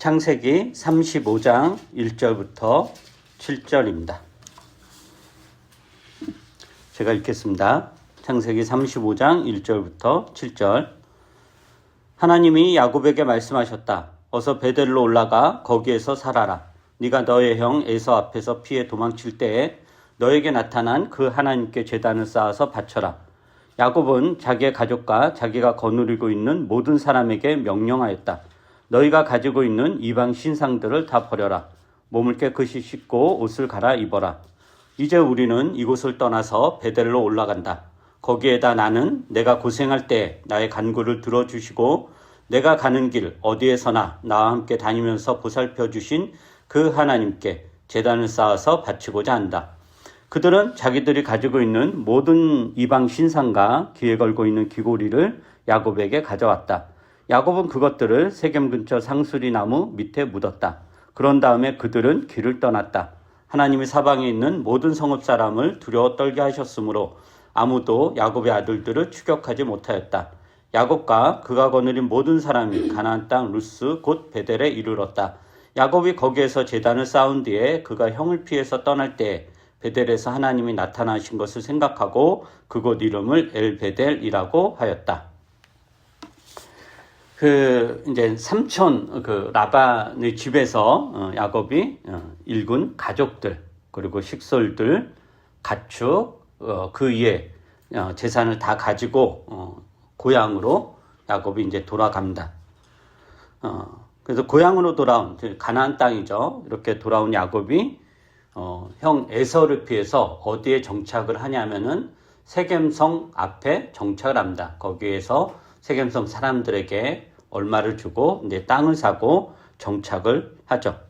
창세기 35장 1절부터 7절입니다. 제가 읽겠습니다. 창세기 35장 1절부터 7절. 하나님이 야곱에게 말씀하셨다. 어서 베델로 올라가 거기에서 살아라. 네가 너의 형 에서 앞에서 피해 도망칠 때에 너에게 나타난 그 하나님께 제단을 쌓아서 바쳐라. 야곱은 자기의 가족과 자기가 거느리고 있는 모든 사람에게 명령하였다. 너희가 가지고 있는 이방 신상들을 다 버려라. 몸을 깨끗이 씻고 옷을 갈아입어라. 이제 우리는 이곳을 떠나서 베델로 올라간다. 거기에다 나는 내가 고생할 때 나의 간구를 들어주시고 내가 가는 길 어디에서나 나와 함께 다니면서 보살펴 주신 그 하나님께 제단을 쌓아서 바치고자 한다. 그들은 자기들이 가지고 있는 모든 이방 신상과 귀에 걸고 있는 귀고리를 야곱에게 가져왔다. 야곱은 그것들을 세겜 근처 상수리 나무 밑에 묻었다. 그런 다음에 그들은 길을 떠났다. 하나님이 사방에 있는 모든 성읍 사람을 두려워 떨게 하셨으므로 아무도 야곱의 아들들을 추격하지 못하였다. 야곱과 그가 거느린 모든 사람이 가나안 땅 루스 곧 베델에 이르렀다. 야곱이 거기에서 제단을 쌓은 뒤에 그가 형을 피해서 떠날 때 베델에서 하나님이 나타나신 것을 생각하고 그곳 이름을 엘베델이라고 하였다. 이제 삼촌 라반의 집에서 야곱이 일군 가족들 그리고 식솔들 가축 그 위에 재산을 다 가지고 고향으로 야곱이 이제 돌아갑니다. 그래서 고향으로 돌아온 가나안 땅이죠. 이렇게 돌아온 야곱이 형 에서를 피해서 어디에 정착을 하냐면은 세겜성 앞에 정착을 합니다. 거기에서 세겜성 사람들에게 얼마를 주고 이제 땅을 사고 정착을 하죠.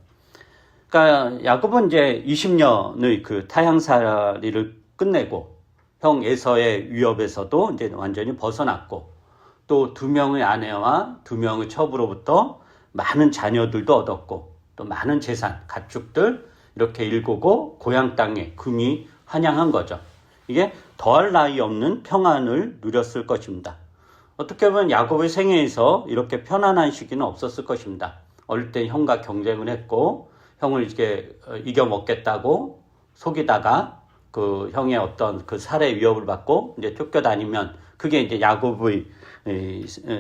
그러니까 야곱은 이제 20년의 그 타향살이를 끝내고 형 에서의 위협에서도 이제 완전히 벗어났고 또 2명의 아내와 2명의 첩으로부터 많은 자녀들도 얻었고 또 많은 재산, 가축들 이렇게 일구고 고향 땅에 금이 환영한 거죠. 이게 더할 나위 없는 평안을 누렸을 것입니다. 어떻게 보면 야곱의 생애에서 이렇게 편안한 시기는 없었을 것입니다. 어릴 때 형과 경쟁을 했고 형을 이렇게 이겨먹겠다고 속이다가 그 형의 어떤 그 살해 위협을 받고 이제 쫓겨다니면 그게 이제 야곱의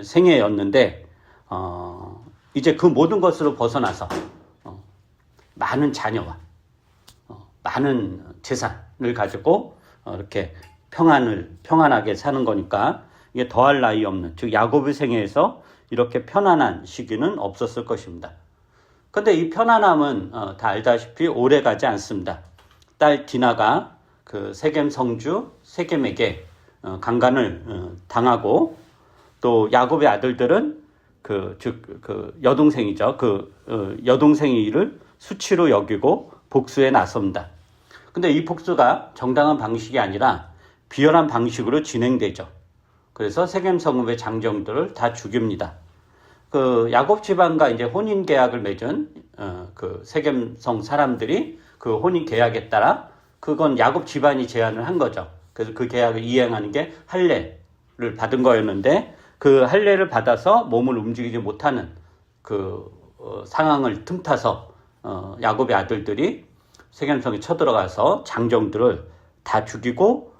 생애였는데 이제 그 모든 것으로 벗어나서 많은 자녀와 많은 재산을 가지고 이렇게 평안하게 사는 거니까 이게 더할 나위 없는, 즉 야곱의 생애에서 이렇게 편안한 시기는 없었을 것입니다. 그런데 이 편안함은 다 알다시피 오래 가지 않습니다. 딸 디나가 그 세겜 성주 세겜에게 강간을 당하고 또 야곱의 아들들은 그 여동생이죠. 여동생의 일을 수치로 여기고 복수에 나섭니다. 근데 이 복수가 정당한 방식이 아니라 비열한 방식으로 진행되죠. 그래서 세겜 성읍의 장정들을 다 죽입니다. 그 야곱 집안과 이제 혼인 계약을 맺은 그 세겜성 사람들이 그 혼인 계약에 따라 그건 야곱 집안이 제안을 한 거죠. 그래서 그 계약을 이행하는 게 할례를 받은 거였는데 그 할례를 받아서 몸을 움직이지 못하는 그 상황을 틈타서 야곱의 아들들이 세겜성에 쳐들어가서 장정들을 다 죽이고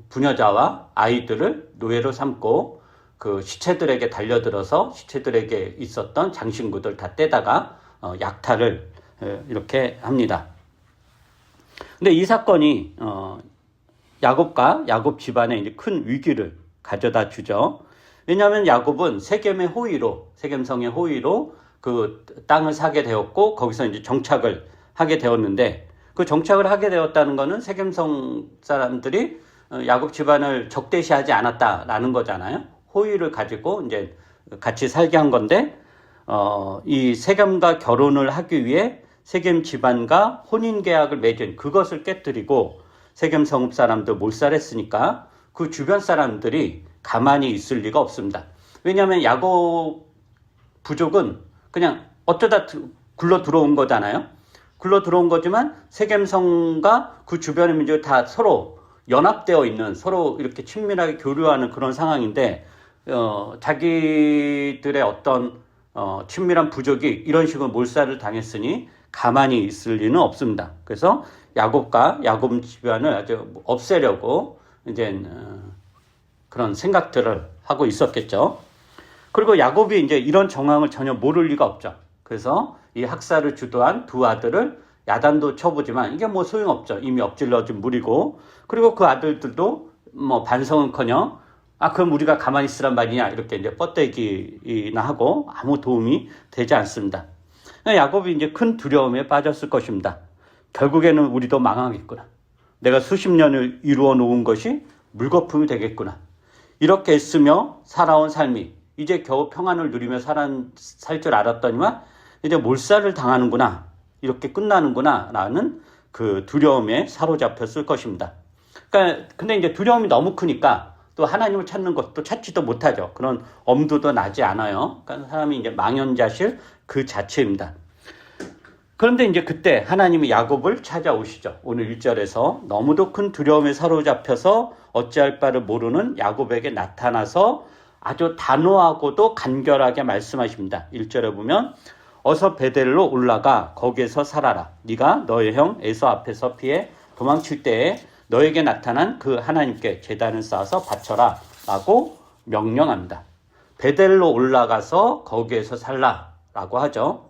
부녀자와 아이들을 노예로 삼고 그 시체들에게 달려들어서 시체들에게 있었던 장신구들 다 떼다가 약탈을 이렇게 합니다. 근데 이 사건이 야곱과 야곱 집안에 이제 큰 위기를 가져다 주죠. 왜냐하면 야곱은 세겜성의 호의로 그 땅을 사게 되었고 거기서 이제 정착을 하게 되었는데 그 정착을 하게 되었다는 것은 세겜성 사람들이 야곱 집안을 적대시하지 않았다라는 거잖아요. 호의를 가지고 이제 같이 살게 한 건데, 이 세겜과 결혼을 하기 위해 세겜 집안과 혼인 계약을 맺은 그것을 깨뜨리고 세겜 성읍 사람들 몰살했으니까 그 주변 사람들이 가만히 있을 리가 없습니다. 왜냐하면 야곱 부족은 그냥 어쩌다 굴러 들어온 거잖아요. 굴러 들어온 거지만 세겜성과 그 주변의 민족이 다 서로 연합되어 있는 서로 이렇게 친밀하게 교류하는 그런 상황인데 자기들의 어떤 친밀한 부족이 이런 식으로 몰살을 당했으니 가만히 있을 리는 없습니다. 그래서 야곱과 야곱 집안을 아주 없애려고 이제 그런 생각들을 하고 있었겠죠. 그리고 야곱이 이제 이런 정황을 전혀 모를 리가 없죠. 그래서 이 학살을 주도한 두 아들을 야단도 쳐보지만 이게 뭐 소용없죠. 이미 엎질러진 물이고, 그리고 그 아들들도 뭐 반성은커녕 그럼 우리가 가만히 있으란 말이냐 이렇게 이제 뻗대기나 하고 아무 도움이 되지 않습니다. 야곱이 이제 큰 두려움에 빠졌을 것입니다. 결국에는 우리도 망하겠구나. 내가 수십 년을 이루어 놓은 것이 물거품이 되겠구나. 이렇게 했으며 살아온 삶이 이제 겨우 평안을 누리며 살 줄 알았더니만 이제 몰살을 당하는구나. 이렇게 끝나는구나. 라는 그 두려움에 사로잡혔을 것입니다. 그러니까 근데 이제 두려움이 너무 크니까 또 하나님을 찾는 것도 찾지도 못하죠. 그런 엄두도 나지 않아요. 그러니까 사람이 이제 망연자실 그 자체입니다. 그런데 이제 그때 하나님이 야곱을 찾아오시죠. 오늘 1절에서 너무도 큰 두려움에 사로잡혀서 어찌할 바를 모르는 야곱에게 나타나서 아주 단호하고도 간결하게 말씀하십니다. 1절에 보면 어서 베델로 올라가 거기에서 살아라. 네가 너의 형 에서 앞에서 피해 도망칠 때에 너에게 나타난 그 하나님께 제단을 쌓아서 바쳐라 라고 명령합니다. 베델로 올라가서 거기에서 살라 라고 하죠.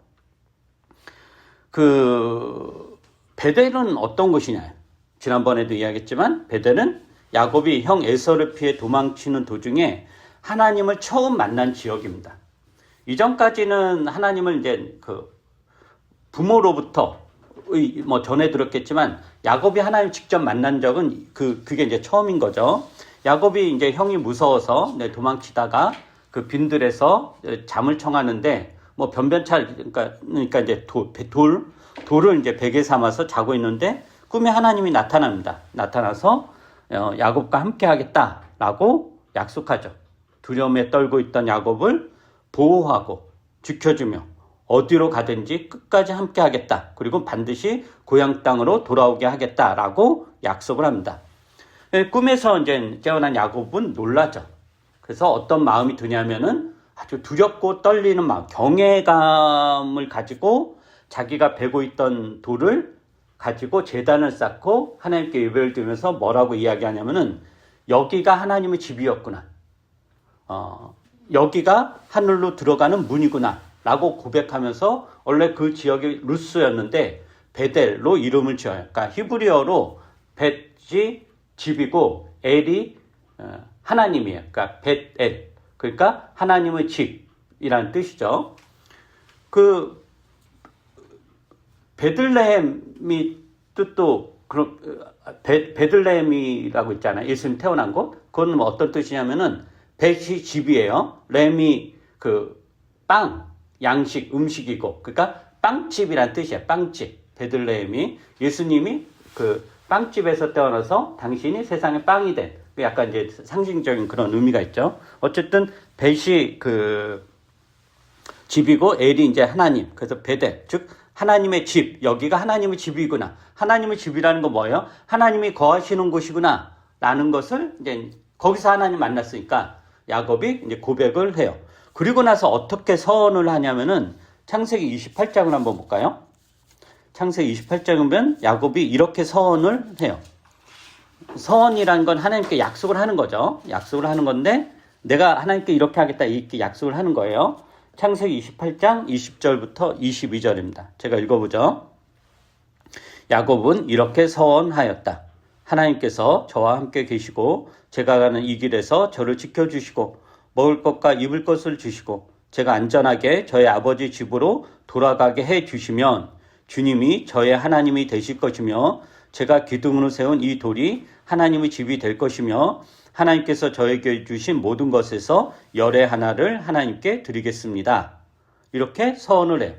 베델은 어떤 곳이냐? 지난번에도 이야기했지만 베델은 야곱이 형 에서를 피해 도망치는 도중에 하나님을 처음 만난 지역입니다. 이전까지는 하나님을 이제 부모로부터 뭐 전에 들었겠지만 야곱이 하나님 직접 만난 적은 그게 이제 처음인 거죠. 야곱이 이제 형이 무서워서 도망치다가 그 빈들에서 잠을 청하는데 뭐 변변차 그러니까 이제 돌을 이제 베개 삼아서 자고 있는데 꿈에 하나님이 나타납니다. 나타나서 야곱과 함께 하겠다라고 약속하죠. 두려움에 떨고 있던 야곱을 보호하고 지켜주며 어디로 가든지 끝까지 함께 하겠다. 그리고 반드시 고향 땅으로 돌아오게 하겠다라고 약속을 합니다. 꿈에서 이제 깨어난 야곱은 놀라죠. 그래서 어떤 마음이 드냐면은 아주 두렵고 떨리는 마음, 경외감을 가지고 자기가 베고 있던 돌을 가지고 제단을 쌓고 하나님께 예배를 드리면서 뭐라고 이야기하냐면은 여기가 하나님의 집이었구나. 여기가 하늘로 들어가는 문이구나 라고 고백하면서 원래 그 지역이 루스였는데 베델로 이름을 지어요. 그러니까 히브리어로 벳이 집이고 엘이 하나님이에요. 그러니까 벳엘, 그러니까 하나님의 집이라는 뜻이죠. 그 베들레헴이 뜻도 베들레헴이라고 있잖아요. 예수님 태어난 곳. 그건 뭐 어떤 뜻이냐면은 벳이 집이에요. 렘이 빵, 양식, 음식이고, 그러니까 빵집이란 뜻이에요. 빵집. 베들레헴이 예수님이 빵집에서 태어나서 당신이 세상의 빵이 된, 약간 이제 상징적인 그런 의미가 있죠. 어쨌든 벳이 집이고 엘이 이제 하나님. 그래서 베델, 즉 하나님의 집. 여기가 하나님의 집이구나. 하나님의 집이라는 건 뭐예요? 하나님이 거하시는 곳이구나. 라는 것을 이제 거기서 하나님 만났으니까 야곱이 이제 고백을 해요. 그리고 나서 어떻게 서원을 하냐면은 창세기 28장을 한번 볼까요? 창세기 28장이면 야곱이 이렇게 서원을 해요. 서원이라는 건 하나님께 약속을 하는 거죠. 약속을 하는 건데 내가 하나님께 이렇게 하겠다 이렇게 약속을 하는 거예요. 창세기 28장 20절부터 22절입니다. 제가 읽어보죠. 야곱은 이렇게 서원하였다. 하나님께서 저와 함께 계시고 제가 가는 이 길에서 저를 지켜주시고 먹을 것과 입을 것을 주시고 제가 안전하게 저의 아버지 집으로 돌아가게 해주시면 주님이 저의 하나님이 되실 것이며 제가 기둥으로 세운 이 돌이 하나님의 집이 될 것이며 하나님께서 저에게 주신 모든 것에서 열의 하나를 하나님께 드리겠습니다. 이렇게 서원을 해요.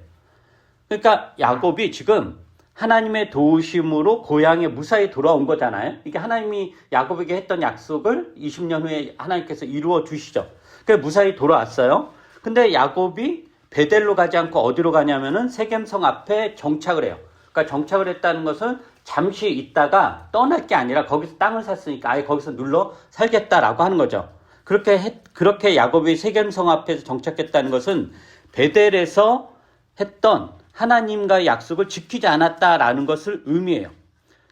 그러니까 야곱이 지금 하나님의 도우심으로 고향에 무사히 돌아온 거잖아요. 이게 하나님이 야곱에게 했던 약속을 20년 후에 하나님께서 이루어 주시죠. 그래서 무사히 돌아왔어요. 근데 야곱이 베델로 가지 않고 어디로 가냐면은 세겜성 앞에 정착을 해요. 그러니까 정착을 했다는 것은 잠시 있다가 떠날 게 아니라 거기서 땅을 샀으니까 아예 거기서 눌러 살겠다라고 하는 거죠. 그렇게 야곱이 세겜성 앞에서 정착했다는 것은 베델에서 했던 하나님과의 약속을 지키지 않았다라는 것을 의미해요.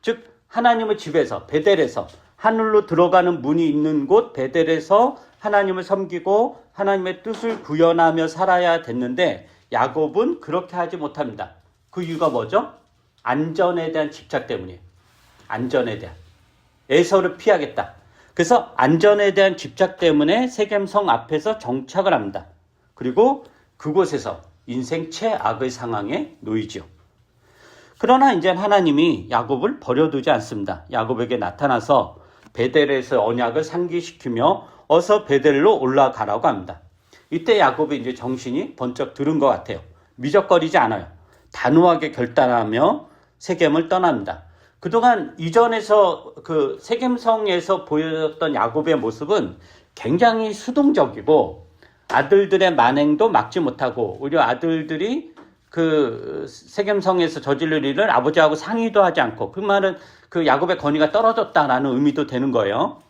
즉 하나님의 집에서 베델에서 하늘로 들어가는 문이 있는 곳 베델에서 하나님을 섬기고 하나님의 뜻을 구현하며 살아야 됐는데 야곱은 그렇게 하지 못합니다. 그 이유가 뭐죠? 안전에 대한 집착 때문이에요. 안전에 대한. 에서를 피하겠다. 그래서 안전에 대한 집착 때문에 세겜성 앞에서 정착을 합니다. 그리고 그곳에서 인생 최악의 상황에 놓이죠. 그러나 이제 하나님이 야곱을 버려두지 않습니다. 야곱에게 나타나서 베델에서 언약을 상기시키며 어서 베델로 올라가라고 합니다. 이때 야곱이 이제 정신이 번쩍 들은 것 같아요. 미적거리지 않아요. 단호하게 결단하며 세겜을 떠납니다. 그동안 이전에서 그 세겜성에서 보여줬던 야곱의 모습은 굉장히 수동적이고 아들들의 만행도 막지 못하고 오히려 아들들이 그 세겜성에서 저지를 일을 아버지하고 상의도 하지 않고 그 말은 그 야곱의 권위가 떨어졌다라는 의미도 되는 거예요.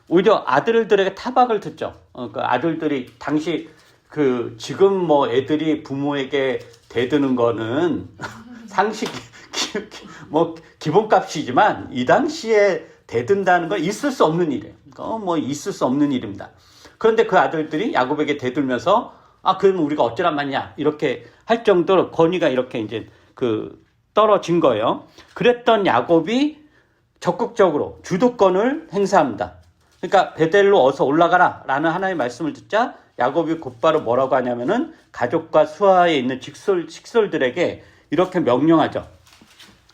오히려 아들들에게 타박을 듣죠. 그 아들들이 당시 그 지금 뭐 애들이 부모에게 대드는 거는 상식 뭐 기본값이지만 이 당시에 대든다는 건 있을 수 없는 일이에요. 뭐 있을 수 없는 일입니다. 그런데 그 아들들이 야곱에게 대들면서 그러면 우리가 어쩌란 말이냐 이렇게 할 정도로 권위가 이렇게 이제 그 떨어진 거예요. 그랬던 야곱이 적극적으로 주도권을 행사합니다. 그러니까 베델로 어서 올라가라 라는 하나님의 말씀을 듣자 야곱이 곧바로 뭐라고 하냐면은 가족과 수하에 있는 식솔들에게 이렇게 명령하죠.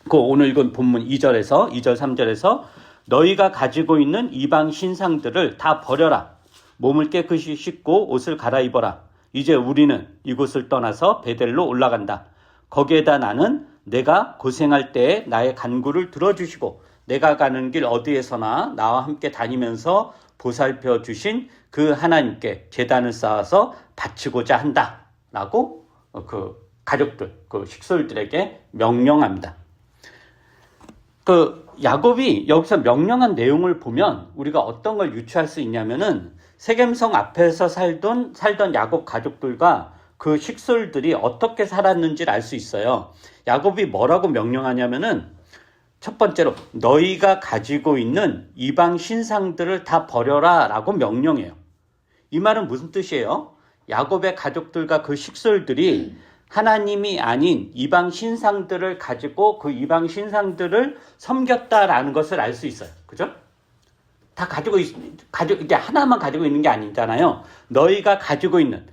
그 오늘 읽은 본문 2절 3절에서 너희가 가지고 있는 이방 신상들을 다 버려라. 몸을 깨끗이 씻고 옷을 갈아입어라. 이제 우리는 이곳을 떠나서 베델로 올라간다. 거기에다 나는 내가 고생할 때에 나의 간구를 들어주시고 내가 가는 길 어디에서나 나와 함께 다니면서 보살펴 주신 그 하나님께 제단을 쌓아서 바치고자 한다. 라고 그 가족들, 그 식솔들에게 명령합니다. 그 야곱이 여기서 명령한 내용을 보면 우리가 어떤 걸 유추할 수 있냐면은 세겜성 앞에서 살던 야곱 가족들과 그 식솔들이 어떻게 살았는지를 알 수 있어요. 야곱이 뭐라고 명령하냐면은 첫 번째로 너희가 가지고 있는 이방 신상들을 다 버려라 라고 명령해요. 이 말은 무슨 뜻이에요? 야곱의 가족들과 그 식솔들이 하나님이 아닌 이방 신상들을 가지고 그 이방 신상들을 섬겼다라는 것을 알 수 있어요. 그죠? 다 이게 하나만 가지고 있는 게 아니잖아요. 너희가 가지고 있는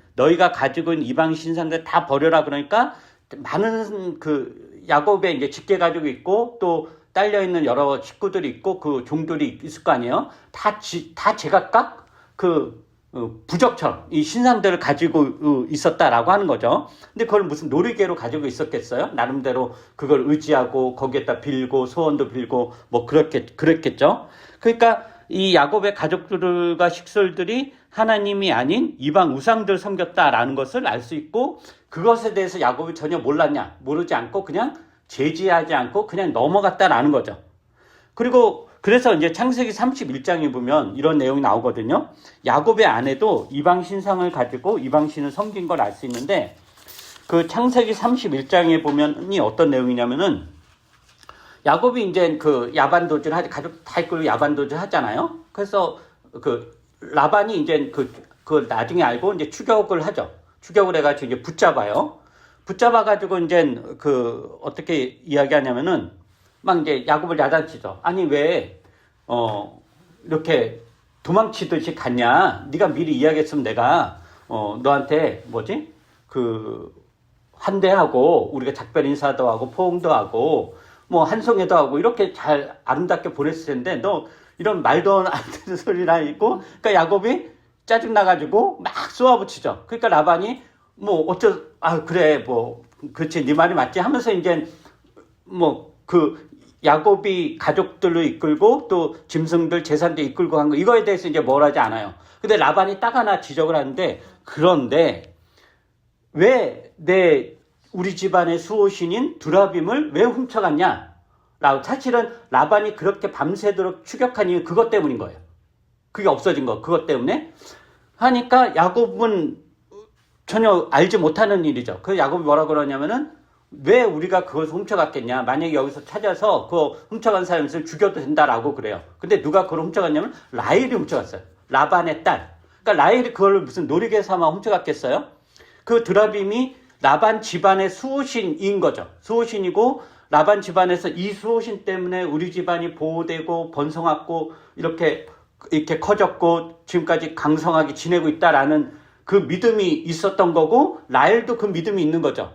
이방 신상들 다 버려라 그러니까 많은 그 야곱의 이제 직계 가족이 있고 또 딸려 있는 여러 식구들이 있고 그 종들이 있을 거 아니에요. 다 제각각 그 부적처럼 이 신상들을 가지고 있었다라고 하는 거죠. 근데 그걸 무슨 놀이개로 가지고 있었겠어요? 나름대로 그걸 의지하고 거기에다 빌고 소원도 빌고 뭐 그랬겠죠. 그러니까 이 야곱의 가족들과 식솔들이 하나님이 아닌 이방 우상들 섬겼다라는 것을 알 수 있고 그것에 대해서 야곱이 전혀 모르지 않고 그냥 제지하지 않고 그냥 넘어갔다라는 거죠. 그래서 이제 창세기 31장에 보면 이런 내용이 나오거든요. 야곱의 아내도 이방 신상을 가지고 이방 신을 섬긴 걸 알 수 있는데 그 창세기 31장에 보면이 어떤 내용이냐면은 야곱이 이제 그 야반도주를 가족 다 이끌고 야반도주 하잖아요. 그래서 그 라반이 이제 그 나중에 알고 이제 추격을 하죠. 추격을 해가지고 이제 붙잡아가지고 이제 그 어떻게 이야기하냐면은 막 이제 야곱을 야단치죠. 아니 왜 이렇게 도망치듯이 갔냐? 네가 미리 이야기했으면 내가 너한테 그 환대하고 우리가 작별 인사도 하고 포옹도 하고 뭐 한송회도 하고 이렇게 잘 아름답게 보냈을 텐데 너 이런 말도 안 되는 소리나 있고 그러니까 야곱이 짜증 나가지고 막 쏘아붙이죠. 그러니까 라반이 그래 뭐 그렇지 네 말이 맞지 하면서 이제 뭐 그 야곱이 가족들로 이끌고 또 짐승들 재산도 이끌고 한 거 이거에 대해서 이제 뭘 하지 않아요. 근데 라반이 딱 하나 지적을 하는데 그런데 왜 우리 집안의 수호신인 두라빔을 왜 훔쳐갔냐? 라고 사실은 라반이 그렇게 밤새도록 추격한 이유 그것 때문인 거예요. 그게 없어진 거 그것 때문에 하니까 야곱은 전혀 알지 못하는 일이죠. 그 야곱이 뭐라 그러냐면은 왜 우리가 그것을 훔쳐갔겠냐. 만약에 여기서 찾아서 그 훔쳐간 사람을 죽여도 된다라고 그래요. 근데 누가 그걸 훔쳐갔냐면 라헬이 훔쳐갔어요. 라반의 딸. 그러니까 라헬이 그걸 무슨 놀이개 삼아 훔쳐갔겠어요? 그 드라빔이 라반 집안의 수호신인 거죠. 수호신이고 라반 집안에서 이 수호신 때문에 우리 집안이 보호되고 번성하고 이렇게 커졌고 지금까지 강성하게 지내고 있다라는 그 믿음이 있었던 거고 라헬도 그 믿음이 있는 거죠.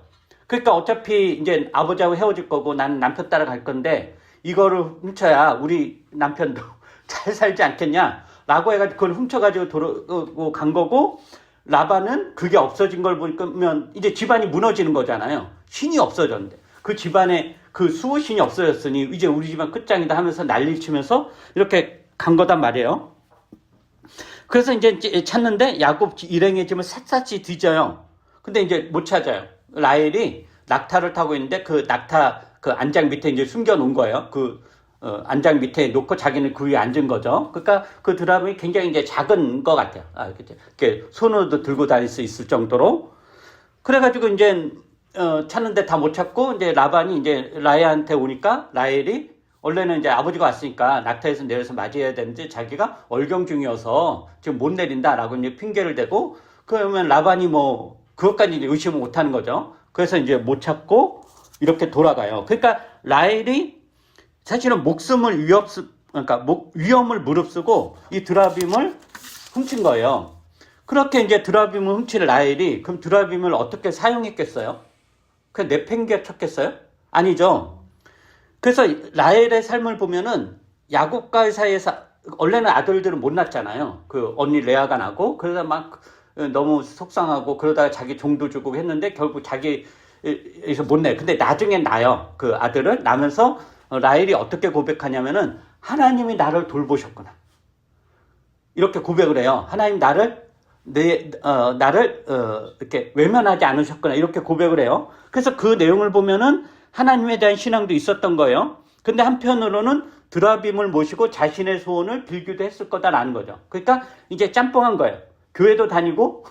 그러니까 어차피 이제 아버지하고 헤어질 거고 나는 남편 따라 갈 건데 이거를 훔쳐야 우리 남편도 잘 살지 않겠냐 라고 해가지고 그걸 훔쳐가지고 돌아오고 간 거고 라반은 그게 없어진 걸 보면 이제 집안이 무너지는 거잖아요. 신이 없어졌는데 그 집안에 그 수호신이 없어졌으니 이제 우리 집안 끝장이다 하면서 난리 치면서 이렇게 간 거단 말이에요. 그래서 이제 찾는데 야곱 일행의 집을 샅샅이 뒤져요. 근데 이제 못 찾아요. 라헬이 낙타를 타고 있는데 그 낙타 그 안장 밑에 이제 숨겨 놓은 거예요. 그 안장 밑에 놓고 자기는 그 위에 앉은 거죠. 그러니까 그 드라빔이 굉장히 이제 작은 것 같아요. 이렇게 손으로도 들고 다닐 수 있을 정도로. 그래가지고 이제 찾는데 다 못 찾고 이제 라반이 이제 라헬한테 오니까 라헬이 원래는 이제 아버지가 왔으니까 낙타에서 내려서 맞이해야 되는데 자기가 얼경 중이어서 지금 못 내린다라고 이제 핑계를 대고 그러면 라반이 뭐 그것까지 이제 의심을 못 하는 거죠. 그래서 이제 못 찾고 이렇게 돌아가요. 그러니까 라헬이 사실은 그러니까 위험을 무릅쓰고 이 드라빔을 훔친 거예요. 그렇게 이제 드라빔을 훔친 라헬이 그럼 드라빔을 어떻게 사용했겠어요? 그냥 내팽개쳤겠어요? 아니죠. 그래서 라헬의 삶을 보면은 야곱과의 사이에서 원래는 아들들은 못 낳잖아요. 그 언니 레아가 나고 그러다 막 너무 속상하고 그러다가 자기 종도 주고 했는데 결국 자기에서 못 내. 근데 나중에 낳아요. 그 아들을 낳으면서 라헬이 어떻게 고백하냐면은 하나님이 나를 돌보셨구나. 이렇게 고백을 해요. 하나님 나를 이렇게 외면하지 않으셨구나. 이렇게 고백을 해요. 그래서 그 내용을 보면은 하나님에 대한 신앙도 있었던 거예요. 근데 한편으로는 드라빔을 모시고 자신의 소원을 빌기도 했을 거다라는 거죠. 그러니까 이제 짬뽕한 거예요. 교회도 다니고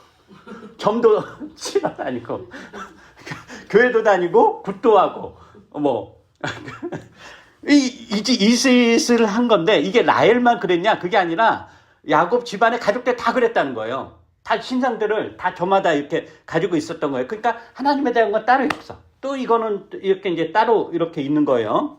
점도 치러 다니고 교회도 다니고 굿도 하고 뭐 이 짓을 한 건데 이게 라헬만 그랬냐? 그게 아니라 야곱 집안의 가족들 다 그랬다는 거예요. 다 신상들을 다 저마다 이렇게 가지고 있었던 거예요. 그러니까 하나님에 대한 건 따로 있어. 또 이거는 이렇게 이제 따로 이렇게 있는 거예요.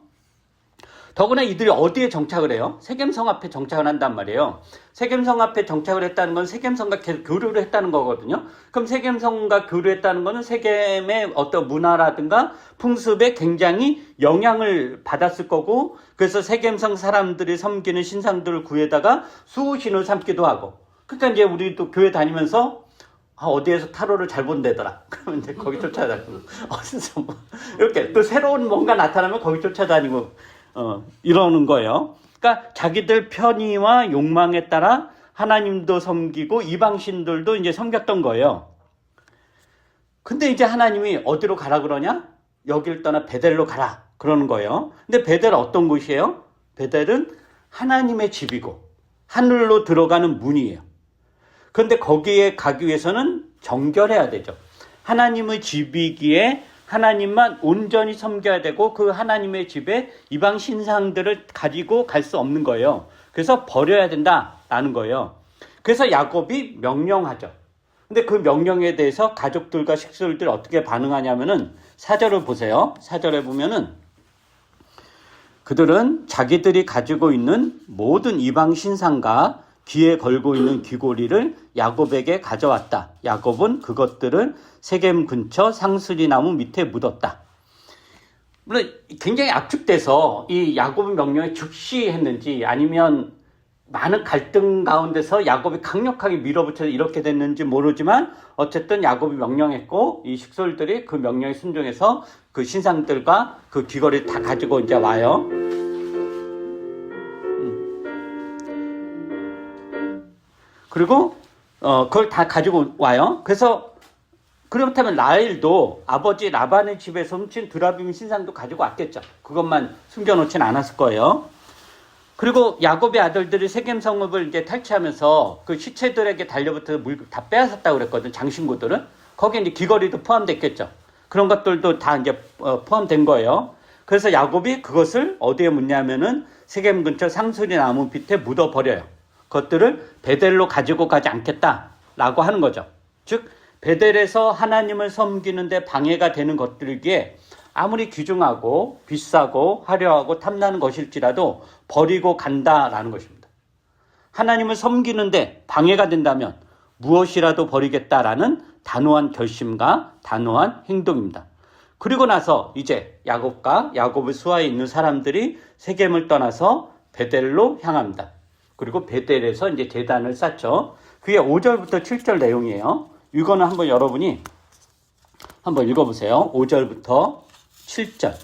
더구나 이들이 어디에 정착을 해요? 세겜성 앞에 정착을 한단 말이에요. 세겜성 앞에 정착을 했다는 건 세겜성과 계속 교류를 했다는 거거든요. 그럼 세겜성과 교류했다는 거는 세겜의 어떤 문화라든가 풍습에 굉장히 영향을 받았을 거고, 그래서 세겜성 사람들이 섬기는 신상들을 구해다가 수호신을 삼기도 하고. 그러니까 이제 우리도 교회 다니면서 어디에서 타로를 잘 본대더라. 그러면 이제 거기 쫓아다니고, 어디서 뭐, 이렇게 또 새로운 뭔가 나타나면 거기 쫓아다니고, 이러는 거예요. 그러니까 자기들 편의와 욕망에 따라 하나님도 섬기고 이방신들도 이제 섬겼던 거예요. 근데 이제 하나님이 어디로 가라 그러냐? 여길 떠나 베델로 가라. 그러는 거예요. 근데 베델은 어떤 곳이에요? 베델은 하나님의 집이고 하늘로 들어가는 문이에요. 그런데 거기에 가기 위해서는 정결해야 되죠. 하나님의 집이기에 하나님만 온전히 섬겨야 되고 그 하나님의 집에 이방 신상들을 가지고 갈 수 없는 거예요. 그래서 버려야 된다라는 거예요. 그래서 야곱이 명령하죠. 근데 그 명령에 대해서 가족들과 식솔들이 어떻게 반응하냐면은 4절을 보세요. 4절에 보면은 그들은 자기들이 가지고 있는 모든 이방 신상과 귀에 걸고 있는 귀고리를 야곱에게 가져왔다. 야곱은 그것들을 세겜 근처 상수리 나무 밑에 묻었다. 물론 굉장히 압축돼서 이 야곱의 명령에 즉시했는지 아니면 많은 갈등 가운데서 야곱이 강력하게 밀어붙여서 이렇게 됐는지 모르지만 어쨌든 야곱이 명령했고 이 식솔들이 그 명령에 순종해서 그 신상들과 그 귀걸이를 다 가지고 이제 와요. 그리고 그걸 다 가지고 와요. 그래서 그렇다면 라헬도 아버지 라반의 집에서 훔친 드라빔 신상도 가지고 왔겠죠. 그것만 숨겨놓진 않았을 거예요. 그리고 야곱의 아들들이 세겜 성읍을 이제 탈취하면서 그 시체들에게 달려붙어서 물 다 빼앗았다고 그랬거든. 장신구들은 거기에 이제 귀걸이도 포함됐겠죠. 그런 것들도 다 이제 포함된 거예요. 그래서 야곱이 그것을 어디에 묻냐면은 세겜 근처 상수리 나무 밑에 묻어 버려요. 그것들을 베델로 가지고 가지 않겠다라고 하는 거죠. 즉 베델에서 하나님을 섬기는데 방해가 되는 것들이기에 아무리 귀중하고 비싸고 화려하고 탐나는 것일지라도 버리고 간다라는 것입니다. 하나님을 섬기는데 방해가 된다면 무엇이라도 버리겠다라는 단호한 결심과 단호한 행동입니다. 그리고 나서 이제 야곱과 야곱의 수하에 있는 사람들이 세겜을 떠나서 베델로 향합니다. 그리고 베델에서 이제 제단을 쌓죠. 그게 5절부터 7절 내용이에요. 이거는 한번 여러분이 한번 읽어보세요. 5절부터 7절.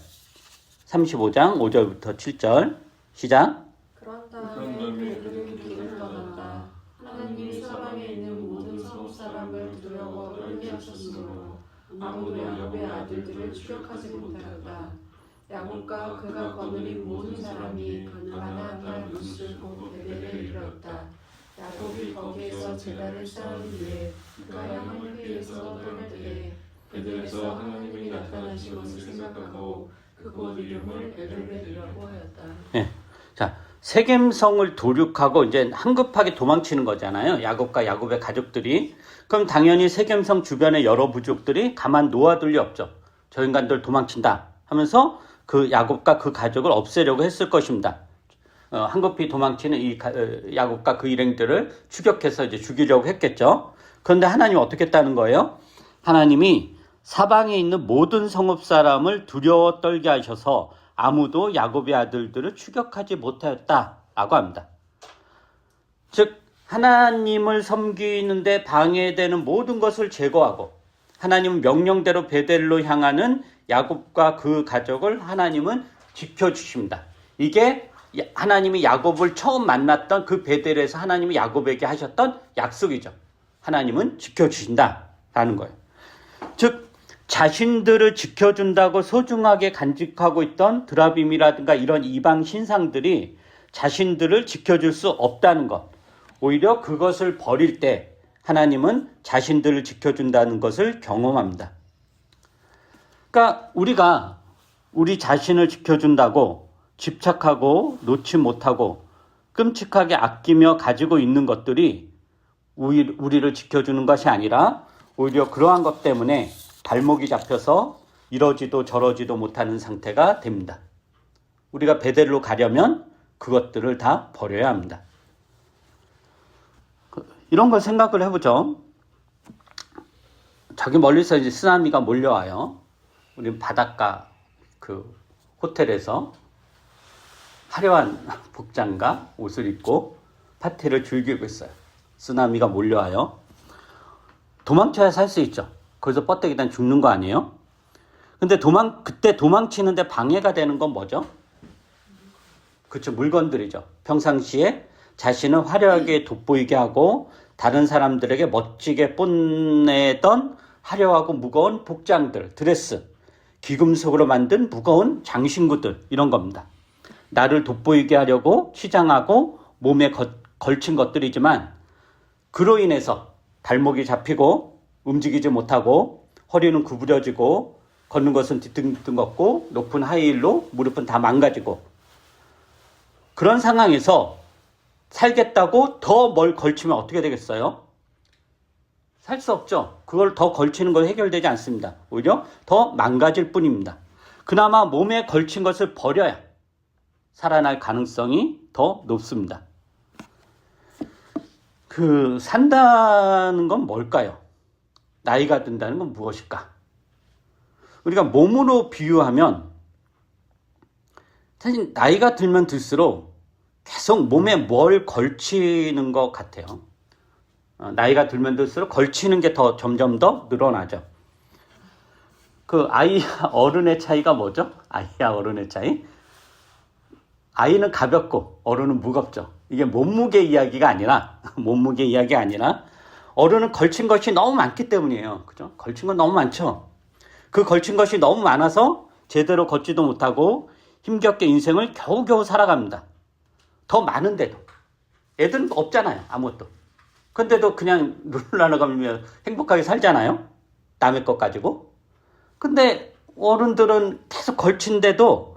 35장 5절부터 7절. 시작. 그런 다음에 그들은 길을 떠났다. 하나님이 사방에 있는 모든 성읍 사람을 두려워 떨게 하셨으므로 아무도 야곱의 아들들을 추격하지 못하였다. 야곱과 그가 거느린 모든 사람이 가나안 땅 루스 곧 베델에 이르렀다. 야곱이 거기에서 제단을 쌓은 후에 그가 향한 회에서 떠날 때에 베델에서 하나님이 나타나신 것을 생각하고 그곳 이름을 에벨벳이라고 하였다. 네. 자, 세겜성을 도륙하고 이제 한급하게 도망치는 거잖아요. 야곱과 야곱의 가족들이. 그럼 당연히 세겜성 주변의 여러 부족들이 가만 놓아둘 리 없죠. 저 인간들 도망친다 하면서 그 야곱과 그 가족을 없애려고 했을 것입니다. 한급히 도망치는 이 야곱과 그 일행들을 추격해서 이제 죽이려고 했겠죠. 그런데 하나님이 어떻게 했다는 거예요? 하나님이 사방에 있는 모든 성읍 사람을 두려워 떨게 하셔서 아무도 야곱의 아들들을 추격하지 못하였다라고 합니다. 즉 하나님을 섬기는데 방해되는 모든 것을 제거하고 하나님 명령대로 베델로 향하는 야곱과 그 가족을 하나님은 지켜주십니다. 이게 하나님이 야곱을 처음 만났던 그 베델에서 하나님이 야곱에게 하셨던 약속이죠. 하나님은 지켜주신다라는 거예요. 즉 자신들을 지켜준다고 소중하게 간직하고 있던 드라빔이라든가 이런 이방 신상들이 자신들을 지켜줄 수 없다는 것. 오히려 그것을 버릴 때 하나님은 자신들을 지켜준다는 것을 경험합니다. 그러니까 우리가 우리 자신을 지켜준다고 집착하고 놓지 못하고 끔찍하게 아끼며 가지고 있는 것들이 우리를 지켜주는 것이 아니라 오히려 그러한 것 때문에 발목이 잡혀서 이러지도 저러지도 못하는 상태가 됩니다. 우리가 베델로 가려면 그것들을 다 버려야 합니다. 이런 걸 생각을 해보죠. 저기 멀리서 이제 쓰나미가 몰려와요. 우리 바닷가 그 호텔에서 화려한 복장과 옷을 입고 파티를 즐기고 있어요. 쓰나미가 몰려와요. 도망쳐야 살 수 있죠. 거기서 뻗대기단 죽는 거 아니에요? 근데 그때 도망치는데 방해가 되는 건 뭐죠? 그렇죠. 물건들이죠. 평상시에 자신을 화려하게 돋보이게 하고 다른 사람들에게 멋지게 뽐내던 화려하고 무거운 복장들, 드레스, 귀금속으로 만든 무거운 장신구들 이런 겁니다. 나를 돋보이게 하려고 치장하고 몸에 걸친 것들이지만 그로 인해서 발목이 잡히고 움직이지 못하고 허리는 구부려지고 걷는 것은 뒤뚱뒤뚱 걷고 높은 하이힐로 무릎은 다 망가지고 그런 상황에서 살겠다고 더 뭘 걸치면 어떻게 되겠어요? 살 수 없죠. 그걸 더 걸치는 건 해결되지 않습니다. 오히려 더 망가질 뿐입니다. 그나마 몸에 걸친 것을 버려야 살아날 가능성이 더 높습니다. 산다는 건 뭘까요? 나이가 든다는 건 무엇일까? 우리가 몸으로 비유하면 사실 나이가 들면 들수록 계속 몸에 뭘 걸치는 것 같아요. 나이가 들면 들수록 걸치는 게 더 점점 더 늘어나죠. 아이와 어른의 차이가 뭐죠? 아이와 어른의 차이? 아이는 가볍고 어른은 무겁죠. 이게 몸무게 이야기가 아니라 어른은 걸친 것이 너무 많기 때문이에요. 그죠? 걸친 건 너무 많죠. 그 걸친 것이 너무 많아서 제대로 걷지도 못하고 힘겹게 인생을 겨우겨우 살아갑니다. 더 많은데도. 애들은 없잖아요. 아무것도. 근데도 그냥 룰라나가며 행복하게 살잖아요. 남의 것 가지고. 근데 어른들은 계속 걸친데도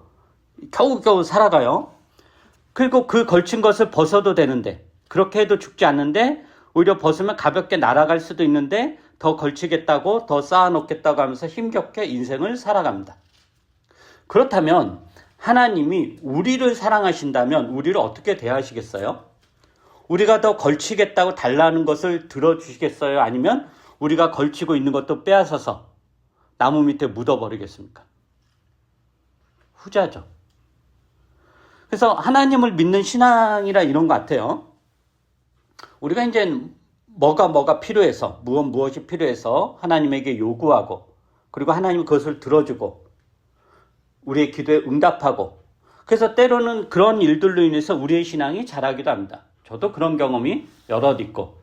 겨우겨우 살아가요. 그리고 그 걸친 것을 벗어도 되는데, 그렇게 해도 죽지 않는데, 오히려 벗으면 가볍게 날아갈 수도 있는데 더 걸치겠다고, 더 쌓아놓겠다고 하면서 힘겹게 인생을 살아갑니다. 그렇다면 하나님이 우리를 사랑하신다면 우리를 어떻게 대하시겠어요? 우리가 더 걸치겠다고 달라는 것을 들어주시겠어요? 아니면 우리가 걸치고 있는 것도 빼앗아서 나무 밑에 묻어버리겠습니까? 후자죠. 그래서 하나님을 믿는 신앙이라 이런 것 같아요. 우리가 이제 뭐가 필요해서, 무엇이 필요해서 하나님에게 요구하고, 그리고 하나님이 그것을 들어주고, 우리의 기도에 응답하고, 그래서 때로는 그런 일들로 인해서 우리의 신앙이 자라기도 합니다. 저도 그런 경험이 여럿 있고,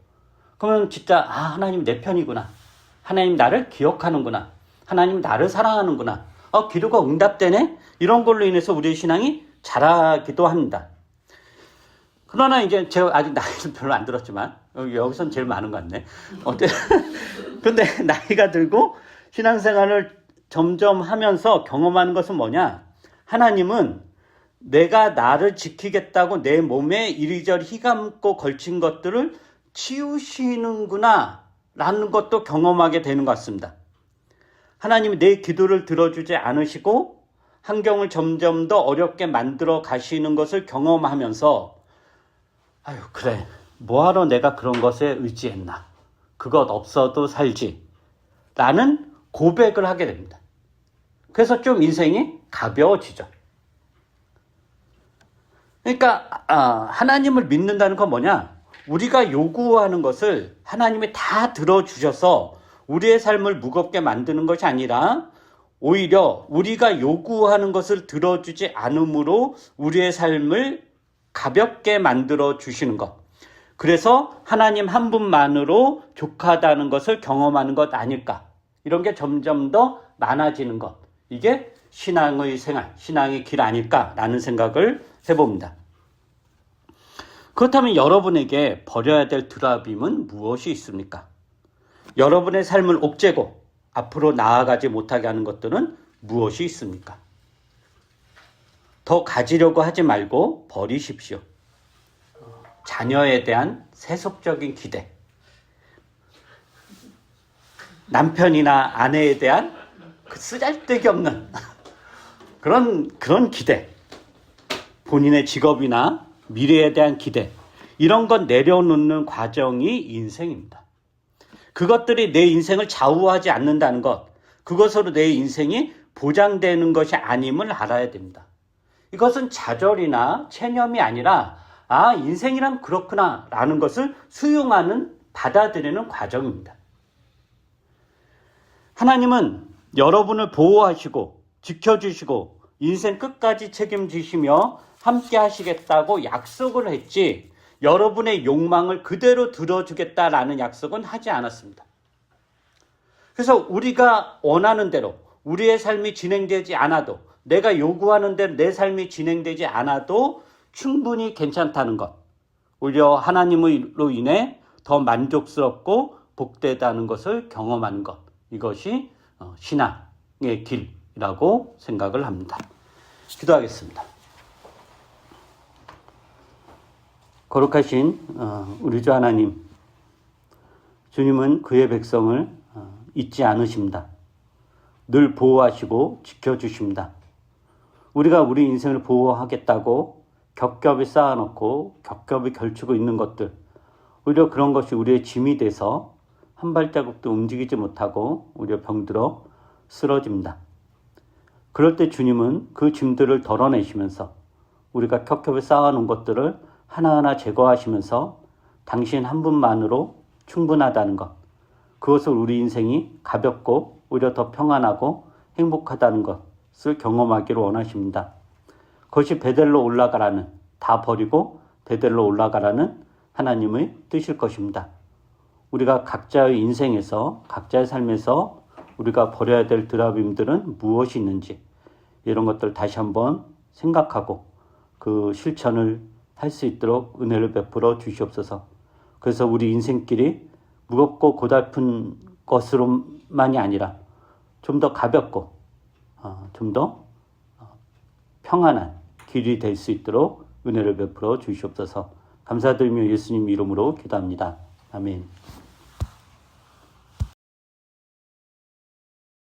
그러면 진짜 하나님 내 편이구나, 하나님 나를 기억하는구나, 하나님 나를 사랑하는구나, 기도가 응답되네, 이런 걸로 인해서 우리의 신앙이 자라기도 합니다. 그러나 이제 제가 아직 나이는 별로 안 들었지만, 여기선 제일 많은 것 같네. 근데 나이가 들고 신앙생활을 점점 하면서 경험하는 것은 뭐냐? 하나님은 내가 나를 지키겠다고 내 몸에 이리저리 휘감고 걸친 것들을 치우시는구나 라는 것도 경험하게 되는 것 같습니다. 하나님이 내 기도를 들어주지 않으시고 환경을 점점 더 어렵게 만들어 가시는 것을 경험하면서, 아유 그래, 뭐하러 내가 그런 것에 의지했나, 그것 없어도 살지 라는 고백을 하게 됩니다. 그래서 좀 인생이 가벼워지죠. 그러니까 하나님을 믿는다는 건 뭐냐? 우리가 요구하는 것을 하나님이 다 들어주셔서 우리의 삶을 무겁게 만드는 것이 아니라, 오히려 우리가 요구하는 것을 들어주지 않으므로 우리의 삶을 가볍게 만들어 주시는 것. 그래서 하나님 한 분만으로 족하다는 것을 경험하는 것 아닐까. 이런 게 점점 더 많아지는 것. 이게 신앙의 생활, 신앙의 길 아닐까라는 생각을 해봅니다. 그렇다면 여러분에게 버려야 될 드라빔은 무엇이 있습니까? 여러분의 삶을 옥죄고 앞으로 나아가지 못하게 하는 것들은 무엇이 있습니까? 더 가지려고 하지 말고 버리십시오. 자녀에 대한 세속적인 기대, 남편이나 아내에 대한 그 쓰잘데기 없는 그런 기대, 본인의 직업이나 미래에 대한 기대, 이런 건 내려놓는 과정이 인생입니다. 그것들이 내 인생을 좌우하지 않는다는 것, 그것으로 내 인생이 보장되는 것이 아님을 알아야 됩니다. 이것은 좌절이나 체념이 아니라 인생이란 그렇구나 라는 것을 수용하는, 받아들이는 과정입니다. 하나님은 여러분을 보호하시고 지켜주시고 인생 끝까지 책임지시며 함께 하시겠다고 약속을 했지, 여러분의 욕망을 그대로 들어주겠다라는 약속은 하지 않았습니다. 그래서 우리가 원하는 대로 우리의 삶이 진행되지 않아도, 내가 요구하는 대로 내 삶이 진행되지 않아도 충분히 괜찮다는 것, 오히려 하나님으로 인해 더 만족스럽고 복되다는 것을 경험하는 것, 이것이 신앙의 길이라고 생각을 합니다. 기도하겠습니다. 거룩하신 우리 주 하나님, 주님은 그의 백성을 잊지 않으십니다. 늘 보호하시고 지켜주십니다. 우리가 우리 인생을 보호하겠다고 겹겹이 쌓아놓고 겹겹이 걸치고 있는 것들, 오히려 그런 것이 우리의 짐이 돼서 한 발자국도 움직이지 못하고 오히려 병들어 쓰러집니다. 그럴 때 주님은 그 짐들을 덜어내시면서 우리가 겹겹이 쌓아놓은 것들을 하나하나 제거하시면서 당신 한 분만으로 충분하다는 것, 그것을 우리 인생이 가볍고 오히려 더 평안하고 행복하다는 것을 경험하기를 원하십니다. 그것이 베델로 올라가라는, 다 버리고 베델로 올라가라는 하나님의 뜻일 것입니다. 우리가 각자의 인생에서, 각자의 삶에서 우리가 버려야 될 드라빔들은 무엇이 있는지, 이런 것들 다시 한번 생각하고 그 실천을 할 수 있도록 은혜를 베풀어 주시옵소서. 그래서 우리 인생길이 무겁고 고달픈 것으로만이 아니라 좀 더 가볍고 좀 더 평안한 길이 될 수 있도록 은혜를 베풀어 주시옵소서. 감사드리며 예수님 이름으로 기도합니다. 아멘.